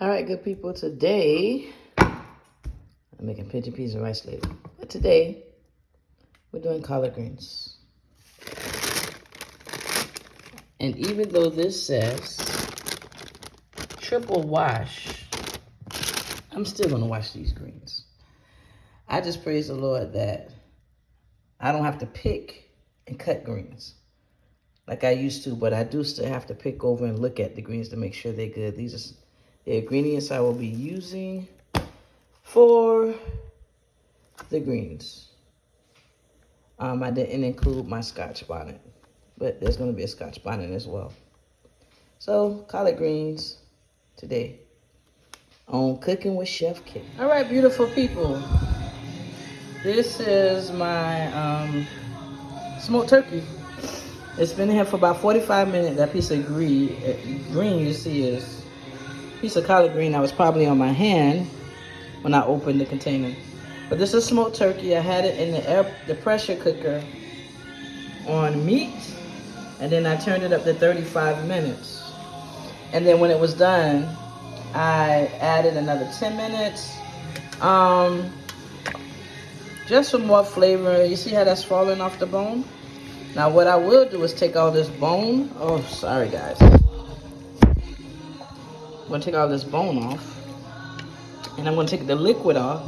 All right, good people. Today, I'm making pigeon peas and rice later. But today, we're doing collard greens. And even though this says triple wash, I'm still going to wash these greens. I just praise the Lord that I don't have to pick and cut greens like I used to, but I do still have to pick over and look at the greens to make sure they're good. These are the ingredients I will be using for the greens. I didn't include my scotch bonnet, but there's going to be a scotch bonnet as well. So, collard greens today on Cooking with Chef K. All right, beautiful people. This is my smoked turkey. It's been here for about 45 minutes. That piece of green you see is a piece of collard green that was probably on my hand when I opened the container. But this is smoked turkey. I had it in the pressure cooker on meat, and then I turned it up to 35 minutes. And then when it was done, I added another 10 minutes. Just for more flavor. You see how that's falling off the bone? Now what I will do is take all this bone. Oh, sorry guys. I'm gonna take all this bone off. And I'm gonna take the liquid off.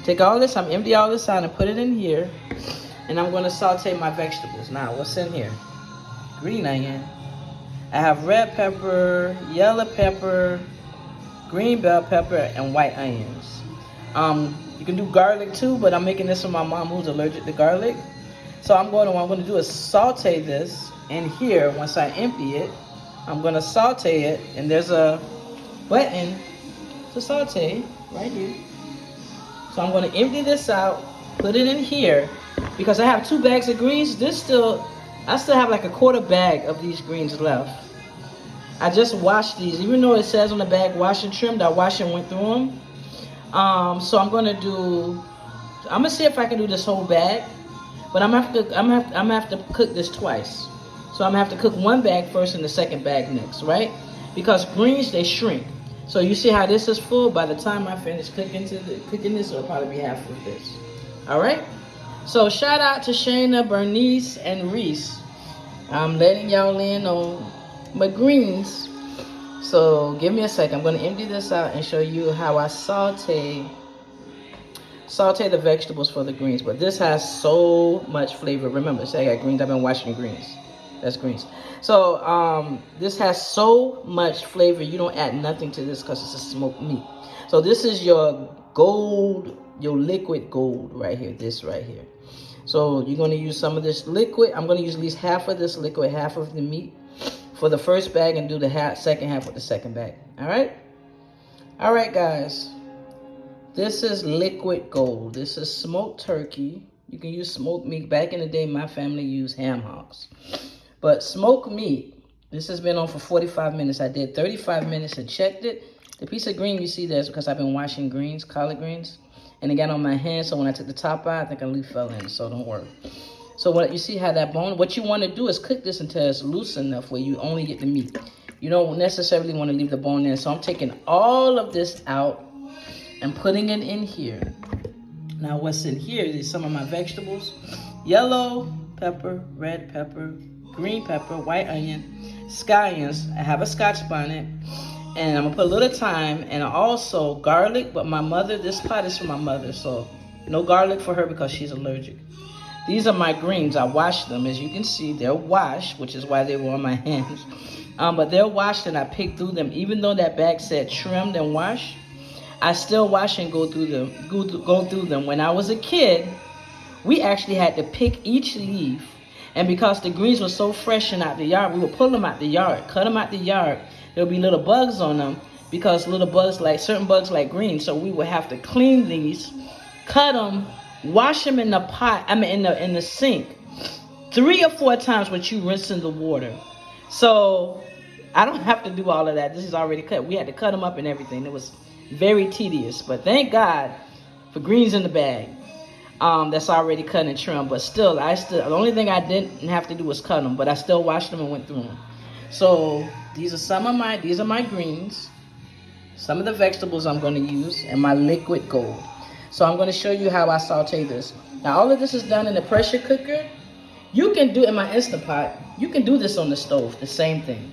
Take all this, I'm empty all this out and put it in here. And I'm gonna saute my vegetables. Now, what's in here? Green onion. I have red pepper, yellow pepper, green bell pepper, and white onions. You can do garlic too, but I'm making this for my mom who's allergic to garlic. So what I'm gonna do is saute this in here. Once I empty it, I'm gonna saute it, and there's a button to saute right here. So I'm gonna empty this out, put it in here, because I have 2 bags of greens. I still have like a quarter bag of these greens left. I just washed these, even though it says on the bag wash and trimmed, I washed and went through them. So I'm gonna see if I can do this whole bag, but I'm gonna have to cook this twice. So I'm gonna have to cook 1 bag first and the second bag next, right? Because greens, they shrink. So you see how this is full? By the time I finish cooking this, it'll probably be half of this. All right? So shout out to Shaina, Bernice, and Reese. I'm letting y'all in on my greens. So give me a second. I'm going to empty this out and show you how I saute the vegetables for the greens. But this has so much flavor. Remember, say I got greens. I've been washing greens. That's greens. So this has so much flavor. You don't add nothing to this because it's a smoked meat. So this is your gold, your liquid gold right here. This right here. So you're going to use some of this liquid. I'm going to use at least half of this liquid, half of the meat for the first bag, and do the second half with the second bag. All right? All right, guys. This is liquid gold. This is smoked turkey. You can use smoked meat. Back in the day, my family used ham hocks. But smoked meat, this has been on for 45 minutes. I did 35 minutes and checked it. The piece of green you see there is because I've been washing greens, collard greens. And it got on my hand, so when I took the top out, I think a leaf fell in, so don't worry. So what you see how that bone, what you want to do is cook this until it's loose enough where you only get the meat. You don't necessarily want to leave the bone in. So I'm taking all of this out and putting it in here. Now what's in here is some of my vegetables. Yellow pepper, red pepper, green pepper, white onion, scallions. I have a scotch bonnet. And I'm going to put a little thyme and also garlic. But my mother, this pot is for my mother. So no garlic for her because she's allergic. These are my greens. I washed them. As you can see, they're washed, which is why they were on my hands. But they're washed and I picked through them. Even though that bag said trimmed and washed, I still wash and go through them. When I was a kid, we actually had to pick each leaf. And because the greens were so fresh and out the yard, we would pull them out the yard, cut them out the yard. There'll be little bugs on them because little bugs certain bugs like green. So we would have to clean these, cut them, wash them in the pot, in the sink 3 or 4 times when you rinse in the water. So I don't have to do all of that. This is already cut. We had to cut them up and everything. It was very tedious, but thank God for greens in the bag. That's already cut and trimmed, but still, the only thing I didn't have to do was cut them, but I still washed them and went through them. So these are my greens. some of the vegetables I'm going to use, and my liquid gold. So I'm going to show you how I saute this. Now all of this is done in a pressure cooker. You can do in my Instant Pot. You can do this on the stove, the same thing.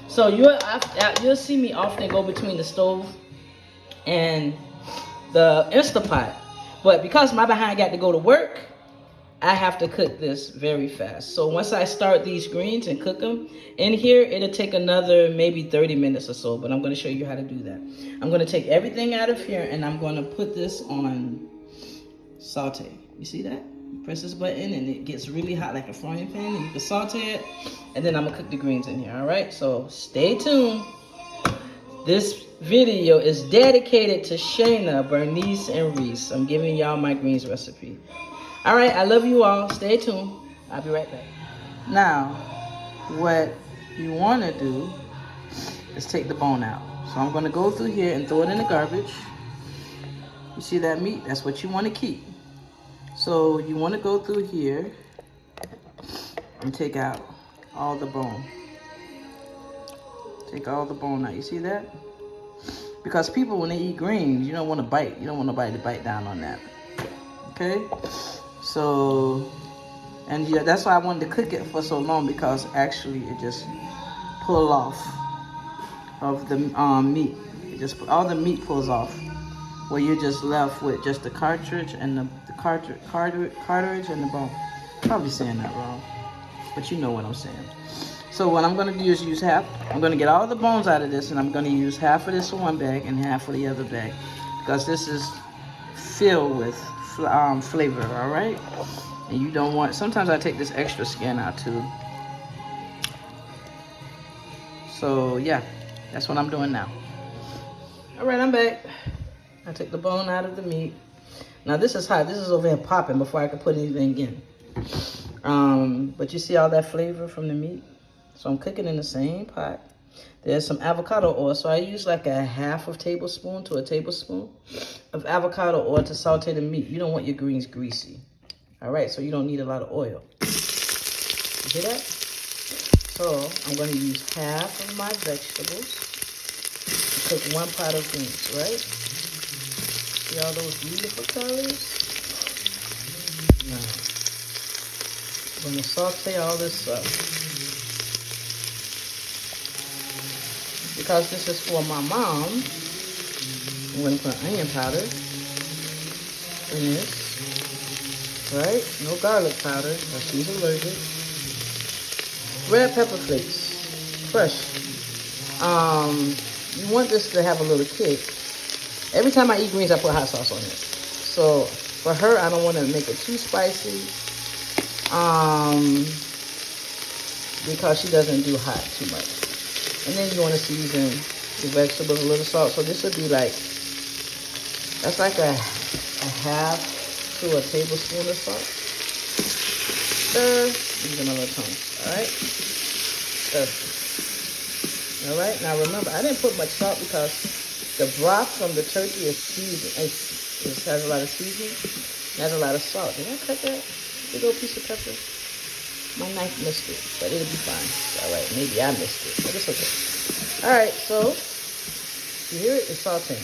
So you'll see me often go between the stove and the Instant Pot. But because my behind got to go to work, I have to cook this very fast. So once I start these greens and cook them in here, it'll take another maybe 30 minutes or so, but I'm gonna show you how to do that. I'm gonna take everything out of here and I'm gonna put this on saute. You see that? You press this button and it gets really hot like a frying pan, and you can saute it, and then I'm gonna cook the greens in here, all right? So stay tuned. This video is dedicated to Shaina, Bernice, and Reese. I'm giving y'all my greens recipe. All right, I love you all. Stay tuned. I'll be right back. Now, what you want to do is take the bone out. So I'm going to go through here and throw it in the garbage. You see that meat? That's what you want to keep. So you want to go through here and take out all the bone. Take all the bone out. You see that? Because people, when they eat greens, you don't want to bite. You don't want nobody to bite down on that. Okay? So, and yeah, that's why I wanted to cook it for so long, because actually it just pull off of the meat. It just all the meat pulls off, where you're just left with just the cartridge and the cartridge and the bone. Probably saying that wrong, but you know what I'm saying. So what I'm going to do is use half. I'm going to get all the bones out of this, and I'm going to use half of this in one bag and half of the other bag, because this is filled with flavor, all right? And you don't want, sometimes I take this extra skin out too. So yeah, that's what I'm doing now. All right, I'm back. I took the bone out of the meat. Now this is hot. This is over here popping before I can put anything in. But you see all that flavor from the meat? So I'm cooking in the same pot. There's some avocado oil, so I use like a half of tablespoon to a tablespoon of avocado oil to saute the meat. You don't want your greens greasy. All right, so you don't need a lot of oil. You hear that? So I'm going to use half of my vegetables to cook one pot of greens, right? See all those beautiful colors? Now, I'm going to saute all this up. Because this is for my mom, I'm going to put onion powder in this, right? No garlic powder, because she's allergic. Red pepper flakes, fresh. You want this to have a little kick. Every time I eat greens, I put hot sauce on it. So for her, I don't want to make it too spicy, because she doesn't do hot too much. And then you want to season the vegetables, a little salt. So this would be like, that's like a half to a tablespoon of salt. Stir, using my little tongue. All right? Stir. All right? Now remember, I didn't put much salt because the broth from the turkey is seasoned. It has a lot of seasoning. It has a lot of salt. Did I cut that big old piece of pepper? My knife missed it, but it'll be fine. All right, maybe I missed it, but it's okay. All right, so you hear it? It's sauteing.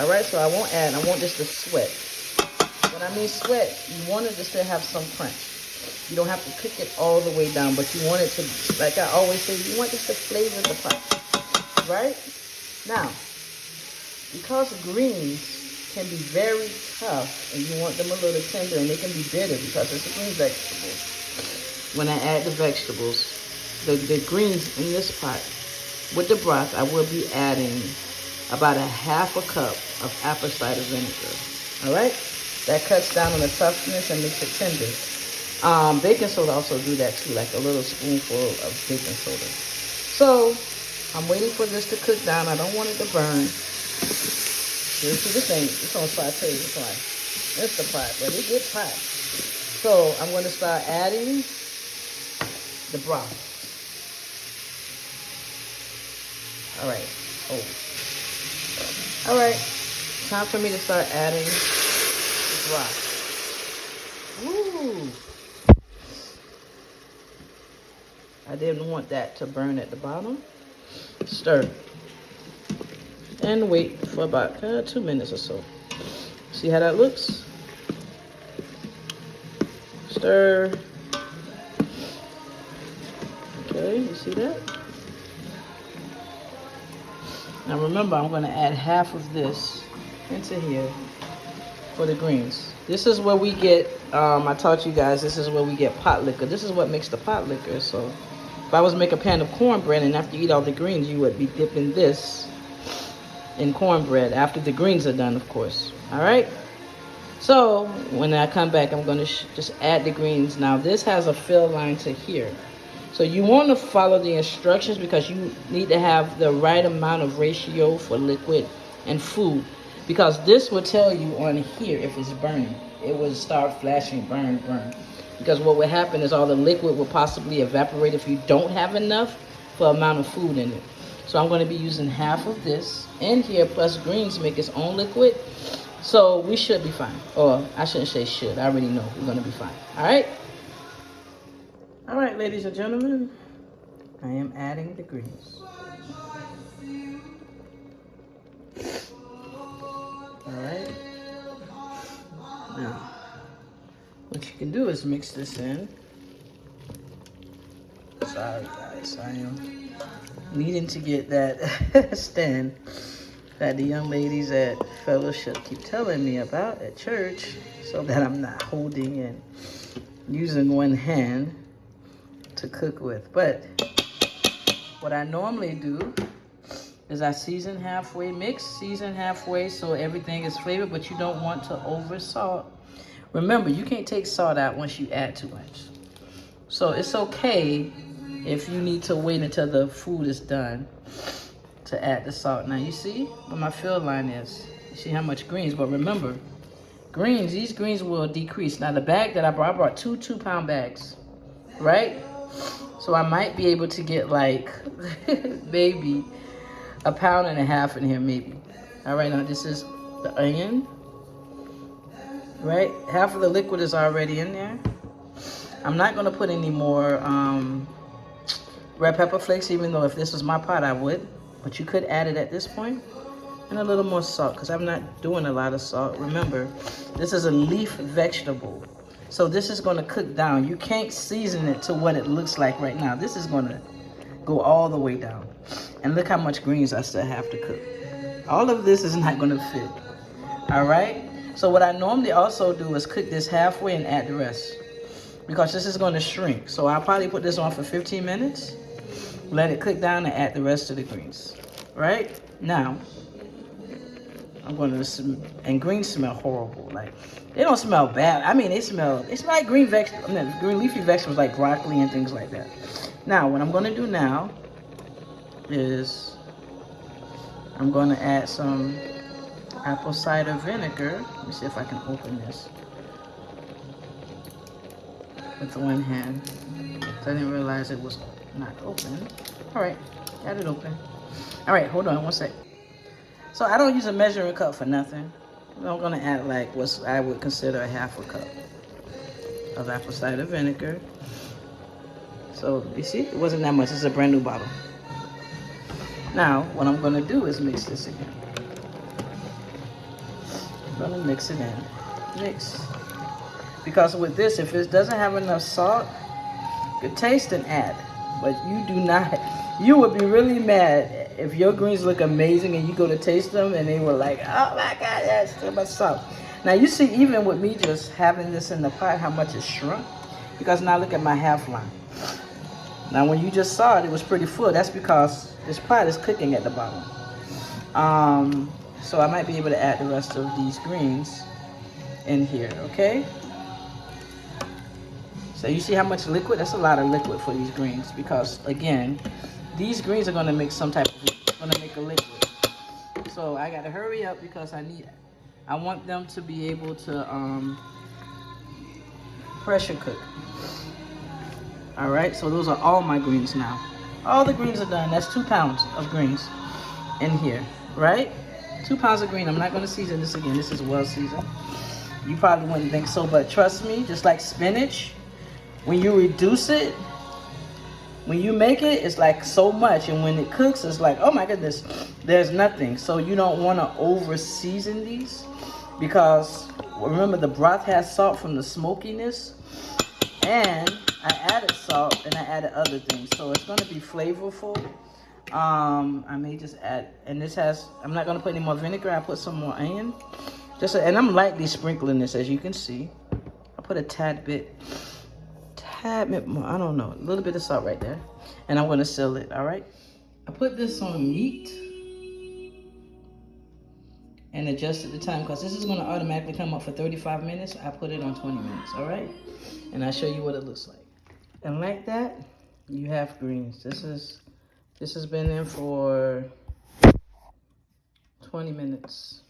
All right, so I want this to sweat. When I mean sweat, you want it to still have some crunch. You don't have to cook it all the way down, but you want it to, like I always say, you want this to flavor the pot, right? Now, because greens can be very tough, and you want them a little tender, and they can be bitter because it's a green vegetable. When I add the vegetables, the greens in this pot, with the broth, I will be adding about a half a cup of apple cider vinegar. All right? That cuts down on the toughness and makes it tender. Baking soda also do that too, like a little spoonful of baking soda. So I'm waiting for this to cook down. I don't want it to burn. You see, this on saute. It's the pot, but it gets hot. So I'm going to start adding the broth. All right. All right. Time for me to start adding the broth. Woo! I didn't want that to burn at the bottom. Stir. and wait for about 2 minutes or so. See how that looks? Stir. Okay, you see that? Now remember, I'm going to add half of this into here for the greens. This is where we get, I taught you guys, this is where we get pot liquor. This is what makes the pot liquor. So if I was to make a pan of cornbread and after you eat all the greens, you would be dipping this in cornbread after the greens are done, of course. All right? So when I come back, I'm going to just add the greens. Now this has a fill line to here. So you want to follow the instructions because you need to have the right amount of ratio for liquid and food. Because this will tell you on here if it's burning. It will start flashing, burn, burn. Because what will happen is all the liquid will possibly evaporate if you don't have enough for amount of food in it. So I'm going to be using half of this in here, plus greens make its own liquid. So we should be fine. Or I shouldn't say should. I already know we're going to be fine. All right? All right, ladies and gentlemen. I am adding the greens. Alright. Now, what you can do is mix this in. Sorry guys, I am needing to get that stand that the young ladies at Fellowship keep telling me about at church so that I'm not holding and using one hand to cook with. But what I normally do is I season halfway, season halfway so everything is flavored, but you don't want to over salt. Remember, you can't take salt out once you add too much. So it's okay if you need to wait until the food is done to add the salt. Now you see where my fill line is. You see how much greens, but remember, greens, these greens will decrease. Now the bag that I brought two 2-pound bags, right? So I might be able to get like maybe 1.5 pounds in here, maybe. All right, now this is the onion, right? Half of the liquid is already in there. I'm not gonna put any more red pepper flakes, even though if this was my pot, I would. But you could add it at this point. And a little more salt, because I'm not doing a lot of salt. Remember, this is a leaf vegetable. So this is gonna cook down. You can't season it to what it looks like right now. This is gonna go all the way down. And look how much greens I still have to cook. All of this is not gonna fit. All right? So what I normally also do is cook this halfway and add the rest, because this is gonna shrink. So I'll probably put this on for 15 minutes, let it cook down and add the rest of the greens. Right? Now, I'm gonna, and greens smell horrible. Like, they don't smell bad. I mean, they smell like green vegetables, green leafy vegetables like broccoli and things like that. Now, what I'm gonna do now is I'm gonna add some apple cider vinegar. Let me see if I can open this with one hand. I didn't realize it was not open. All right, got it open. All right, hold on one sec. So I don't use a measuring cup for nothing. I'm gonna add like what I would consider a 1/2 cup of apple cider vinegar. So you see, it wasn't that much. It's a brand new bottle. Now, what I'm gonna do is mix this again. I'm gonna mix it in. Mix. Because with this, if it doesn't have enough salt, you taste and add. But you do not, you would be really mad if your greens look amazing and you go to taste them and they were like, oh my God, that's too much salt. Now you see, even with me just having this in the pot, how much it shrunk. Because now look at my half line. Now when you just saw it, it was pretty full. That's because this pot is cooking at the bottom. So I might be able to add the rest of these greens in here, okay? So you see how much liquid? That's a lot of liquid for these greens, because again, these greens are gonna make some type of, gonna make a liquid. So I gotta hurry up because I want them to be able to pressure cook. All right, so those are all my greens now. All the greens are done. That's 2 pounds of greens in here, right? 2 pounds of green. I'm not gonna season this again. This is well seasoned. You probably wouldn't think so, but trust me, just like spinach, when you reduce it, when you make it, it's like so much, and when it cooks, it's like, oh my goodness, there's nothing. So you don't want to over season these, because remember the broth has salt from the smokiness, and I added salt and I added other things, so it's going to be flavorful. I may just add, and this has, I'm not going to put any more vinegar. I put some more in, and I'm lightly sprinkling this, as you can see. I put a tad bit more, I don't know, a little bit of salt right there, and I'm going to seal it. All right, I put this on meat and adjusted the time, because this is going to automatically come up for 35 minutes. I put it on 20 minutes. All right, and I'll show you what it looks like. And like that, you have greens. This has been in for 20 minutes.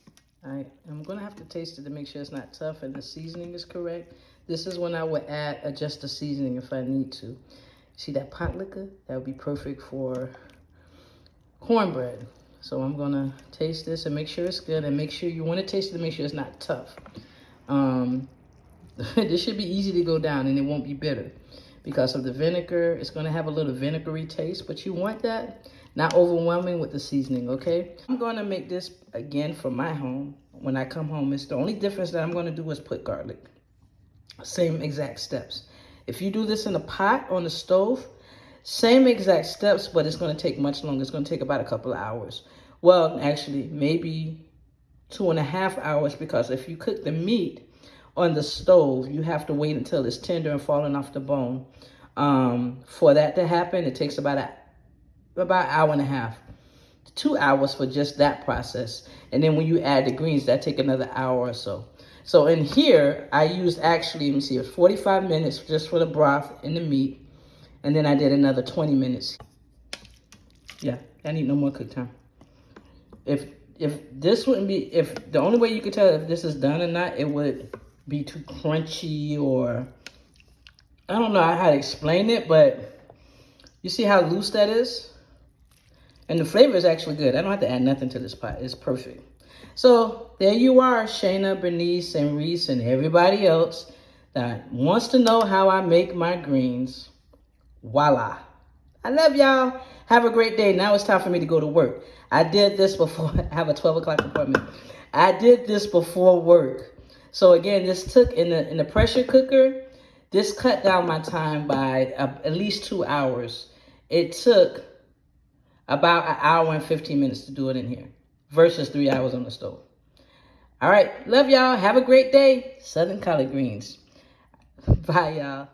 I'm gonna have to taste it to make sure it's not tough and the seasoning is correct. This is when I would adjust the seasoning if I need to. See that pot liquor? That would be perfect for cornbread. So I'm gonna taste this and make sure it's good, and make sure you wanna taste it to make sure it's not tough. This should be easy to go down, and it won't be bitter. Because of the vinegar, it's going to have a little vinegary taste, but you want that not overwhelming with the seasoning, okay? I'm going to make this again for my home. When I come home, it's the only difference that I'm going to do is put garlic. Same exact steps. If you do this in a pot on the stove, same exact steps, but it's going to take much longer. It's going to take about a couple of hours. Well, actually, maybe 2.5 hours, because if you cook the meat on the stove, you have to wait until it's tender and falling off the bone. For that to happen, it takes about an hour and a half, 2 hours for just that process. And then when you add the greens, that take another hour or so. So in here, I used actually, let me see, it was 45 minutes just for the broth and the meat. And then I did another 20 minutes. Yeah, I need no more cook time. If this wouldn't be, if the only way you could tell if this is done or not, it would be too crunchy, or I don't know how to explain it, but you see how loose that is? And the flavor is actually good. I don't have to add nothing to this pot. It's perfect. So there you are, Shaina, Bernice, and Reese, and everybody else that wants to know how I make my greens. Voila. I love y'all. Have a great day. Now it's time for me to go to work. I did this before. I have a 12 o'clock appointment. I did this before work. So again, this took in the pressure cooker. This cut down my time by at least 2 hours. It took about an hour and 15 minutes to do it in here versus 3 hours on the stove. All right. Love y'all. Have a great day. Southern collard greens. Bye, y'all.